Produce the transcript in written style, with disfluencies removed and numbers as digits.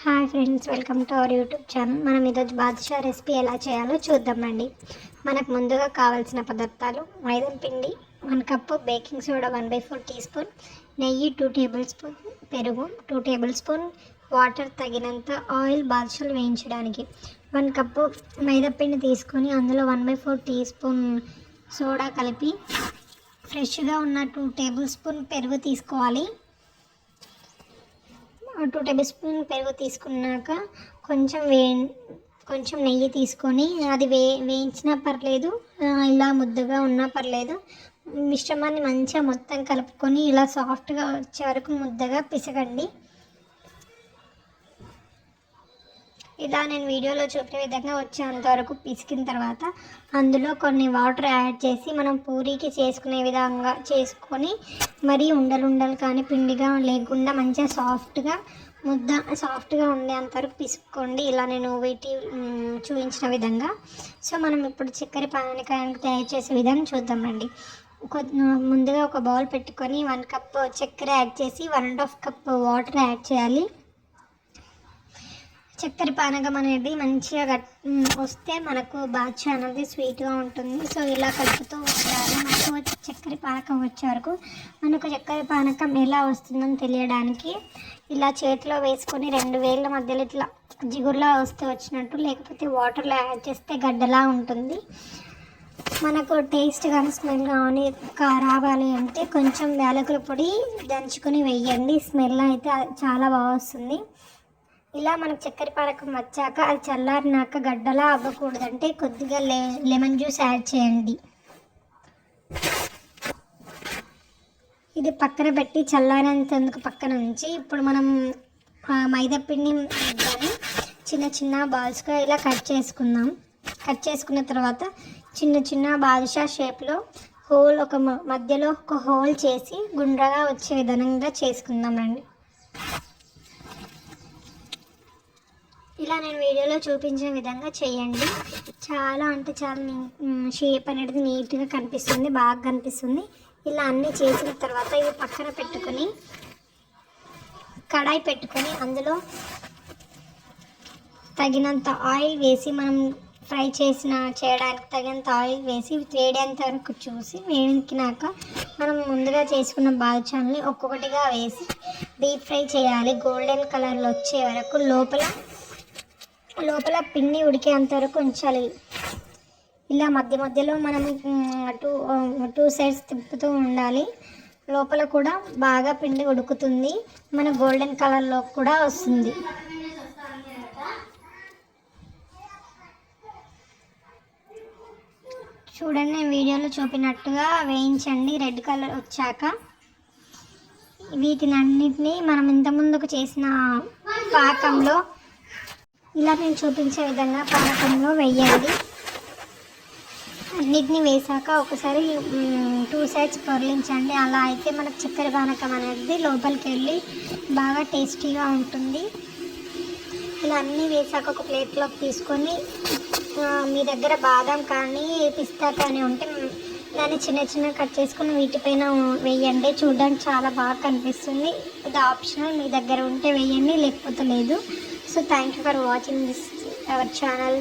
Hi friends, welcome to our YouTube channel. మనం ఈరోజు badusha recipe ఎలా చేయాలో చూద్దామండి. మనకు ముందుగా కావాల్సిన పదార్థాలు: మైదా పిండి 1 cup, baking soda 1/4 teaspoon, నెయ్యి 2 టేబుల్ స్పూన్, పెరుగు 2 టేబుల్ స్పూన్, వాటర్ తగినంత, ఆయిల్ బాదుషాలు వేయించడానికి. 1 కప్పు మైదా పిండి తీసుకొని అందులో 1/4 టీ స్పూన్ సోడా కలిపి ఫ్రెష్గా ఉన్న 2 టేబుల్ స్పూన్ పెరుగు తీసుకోవాలి. 2 టేబుల్ స్పూన్ పెరుగు తీసుకున్నాక కొంచెం నెయ్యి తీసుకొని అది వేయించినా పర్లేదు, ఇలా ముద్దగా ఉన్నా పర్లేదు. మిశ్రమాన్ని మంచిగా మొత్తం కలుపుకొని ఇలా సాఫ్ట్గా వచ్చే వరకు ముద్దగా పిసకండి. ఇలా నేను వీడియోలో చూపిన విధంగా వచ్చేంతవరకు పిసికిన తర్వాత అందులో కొన్ని వాటర్ యాడ్ చేసి మనం పూరీకి చేసుకునే విధంగా చేసుకొని, మరీ ఉండలు కానీ పిండిగా లేకుండా మంచిగా సాఫ్ట్గా ఉండేంతవరకు పిసుకోండి. ఇలా నేను చూపించిన విధంగా. సో మనం ఇప్పుడు చక్కెర పానకానికి తయారు చేసే విధానం చూద్దామండి. ముందుగా ఒక బౌల్ పెట్టుకొని 1 కప్ చక్కెర యాడ్ చేసి 1.5 కప్ వాటర్ యాడ్ చేయాలి. చక్కెర పానకం అనేది మంచిగా వస్తే మనకు బాదుషా అనేది స్వీట్గా ఉంటుంది. సో ఇలా కలుపుతూ ఉండాలి. మనకు చక్కెర పానకం వచ్చే వరకు. మనకు చక్కెర పానకం ఎలా వస్తుందని తెలియడానికి ఇలా చేతిలో వేసుకొని 2 వేళ్ళ మధ్యలో ఇట్లా జిగురులా వస్తే వచ్చినట్టు, లేకపోతే వాటర్లో యాడ్ చేస్తే గడ్డలా ఉంటుంది. మనకు టేస్ట్ కానీ స్మెల్ కానీ రావాలి అంటే కొంచెం యాలకుల పొడి దంచుకొని వేయండి. స్మెల్ అయితే చాలా బాగా వస్తుంది. ఇలా మనకు చక్కెర పానకం వచ్చాక అది చల్లారినాక గడ్డలా అవ్వకూడదంటే కొద్దిగా లెమన్ జ్యూస్ యాడ్ చేయండి. ఇది పక్కన పెట్టి చల్లారేందుకు పక్కన ఉంచి ఇప్పుడు మనం మైదా పిండి చిన్న బాల్స్గా ఇలా కట్ చేసుకుందాం. కట్ చేసుకున్న తర్వాత చిన్న బాదుషా షేప్లో మధ్యలో ఒక హోల్ చేసి గుండ్రగా వచ్చే విధంగా చేసుకుందామండి. ఇలా నేను వీడియోలో చూపించిన విధంగా చేయండి. చాలా షేప్ అనేది నీట్గా కనిపిస్తుంది, బాగా కనిపిస్తుంది. ఇలా అన్నీ చేసిన తర్వాత ఇవి పక్కన పెట్టుకొని కడాయి పెట్టుకొని అందులో తగినంత ఆయిల్ వేసి, మనం చేయడానికి తగినంత ఆయిల్ వేసి వేడేంత వరకు చూసి, వేడికినాక మనం ముందుగా చేసుకున్న బాదుషాల్ని ఒక్కొక్కటిగా వేసి డీప్ ఫ్రై చేయాలి. గోల్డెన్ కలర్లో వచ్చే వరకు లోపల పిండి ఉడికేంత వరకు ఉంచాలి. ఇలా మధ్యలో మనం టూ సైడ్స్ తిప్పుతూ ఉండాలి. లోపల కూడా బాగా పిండి ఉడుకుతుంది, మన గోల్డెన్ కలర్లో కూడా వస్తుంది. చూడండి, నేను వీడియోలో చూపినట్టుగా వేయించండి. రెడ్ కలర్ వచ్చాక వీటినన్నిటినీ మనం ఇంతకుముందుకు చేసిన పాకంలో ఇలా నేను చూపించే విధంగా పానకంలో వేయండి. అన్నిటిని వేసాక ఒకసారి 2 సైడ్స్ పొరలించండి. అలా అయితే మనకు చక్కెర పానకం అనేది లోపలికి వెళ్ళి బాగా టేస్టీగా ఉంటుంది. ఇలా అన్నీ వేసాక ఒక ప్లేట్లోకి తీసుకొని, మీ దగ్గర బాదం కానీ పిస్తా కానీ ఉంటే దాన్ని చిన్న కట్ చేసుకొని వీటిపైన వేయండి. చూడడానికి చాలా బాగా కనిపిస్తుంది. ఇది ఆప్షనల్, మీ దగ్గర ఉంటే వేయండి, లేకపోతే లేదు. So thank you for watching our channel.